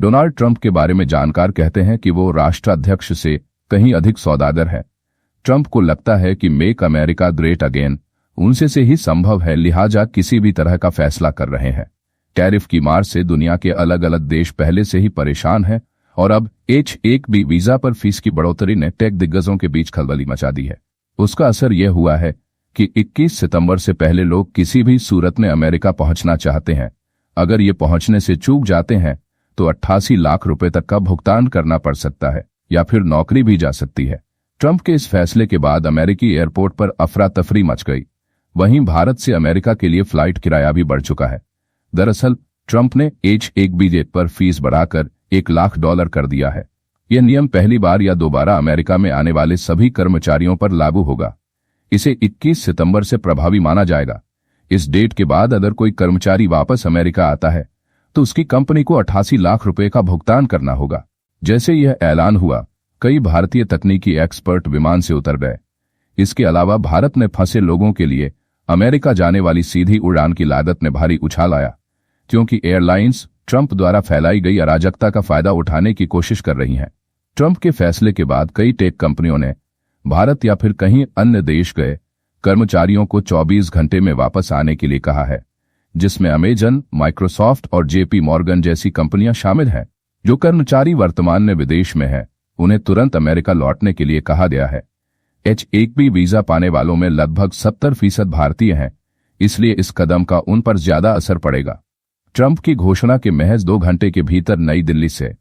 Donald Trump के बारे में जानकार कहते हैं कि वो राष्ट्राध्यक्ष से कहीं अधिक सौदागर है। ट्रंप को लगता है कि मेक अमेरिका ग्रेट अगेन उनसे से ही संभव है, लिहाजा किसी भी तरह का फैसला कर रहे हैं। टैरिफ की मार से दुनिया के अलग अलग देश पहले से ही परेशान हैं और अब H-1B वीजा पर फीस की बढ़ोतरी ने टेक दिग्गजों के बीच खलबली मचा दी है। उसका असर यह हुआ है कि 21 सितंबर से पहले लोग किसी भी सूरत में अमेरिका पहुंचना चाहते हैं। अगर ये पहुंचने से चूक जाते हैं तो 88 लाख रुपए तक का भुगतान करना पड़ सकता है या फिर नौकरी भी जा सकती है। ट्रंप के इस फैसले के बाद अमेरिकी एयरपोर्ट पर अफरा तफरी मच गई। वहीं भारत से अमेरिका के लिए फ्लाइट किराया भी बढ़ चुका है। दरअसल ट्रंप ने H-1B जेट पर फीस बढ़ाकर $1 लाख कर दिया है। यह नियम पहली बार या दोबारा अमेरिका में आने वाले सभी कर्मचारियों पर लागू होगा। इसे 21 सितंबर से प्रभावी माना जाएगा। इस डेट के बाद अगर कोई कर्मचारी वापस अमेरिका आता है तो उसकी कंपनी को 88 लाख रुपए का भुगतान करना होगा। जैसे यह ऐलान हुआ, कई भारतीय तकनीकी एक्सपर्ट विमान से उतर गए। इसके अलावा भारत में फंसे लोगों के लिए अमेरिका जाने वाली सीधी उड़ान की लागत ने भारी उछाल आया, क्योंकि एयरलाइंस ट्रंप द्वारा फैलाई गई अराजकता का फायदा उठाने की कोशिश कर रही हैं। ट्रंप के फैसले के बाद कई टेक कंपनियों ने भारत या फिर कहीं अन्य देश गए कर्मचारियों को 24 घंटे में वापस आने के लिए कहा है, जिसमें अमेजन, माइक्रोसॉफ्ट और JP मॉर्गन जैसी कंपनियां शामिल हैं। जो कर्मचारी वर्तमान में विदेश में हैं, उन्हें तुरंत अमेरिका लौटने के लिए कहा गया है। H-1B वीजा पाने वालों में लगभग 70% भारतीय हैं, इसलिए इस कदम का उन पर ज्यादा असर पड़ेगा। ट्रंप की घोषणा के महज 2 घंटे के भीतर नई दिल्ली से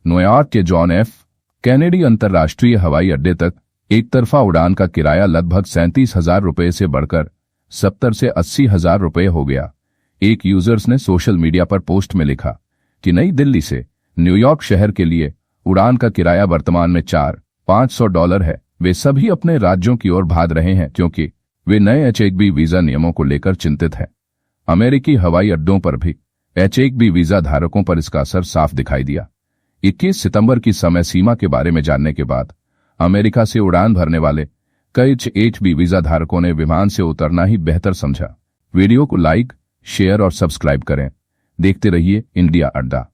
न्यूयॉर्क के जॉन एफ कैनेडी अंतर्राष्ट्रीय हवाई अड्डे तक एक तरफा उड़ान का किराया लगभग 37,000 रुपये से बढ़कर 70 से 80,000 रुपये हो गया। एक यूजर्स ने सोशल मीडिया पर पोस्ट में लिखा कि नई दिल्ली से न्यूयॉर्क शहर के लिए उड़ान का किराया वर्तमान में $400-500 है। वे सभी अपने राज्यों की ओर भाग रहे हैं क्योंकि वे नए H-1B वीजा नियमों को लेकर चिंतित हैं। अमेरिकी हवाई अड्डों पर भी H-1B वीजा धारकों पर इसका असर साफ दिखाई दिया। 21 सितंबर की समय सीमा के बारे में जानने के बाद अमेरिका से उड़ान भरने वाले कई H-1B वीजा धारकों ने विमान से उतरना ही बेहतर समझा। वीडियो को लाइक, शेयर और सब्सक्राइब करें। देखते रहिए इंडिया अड्डा।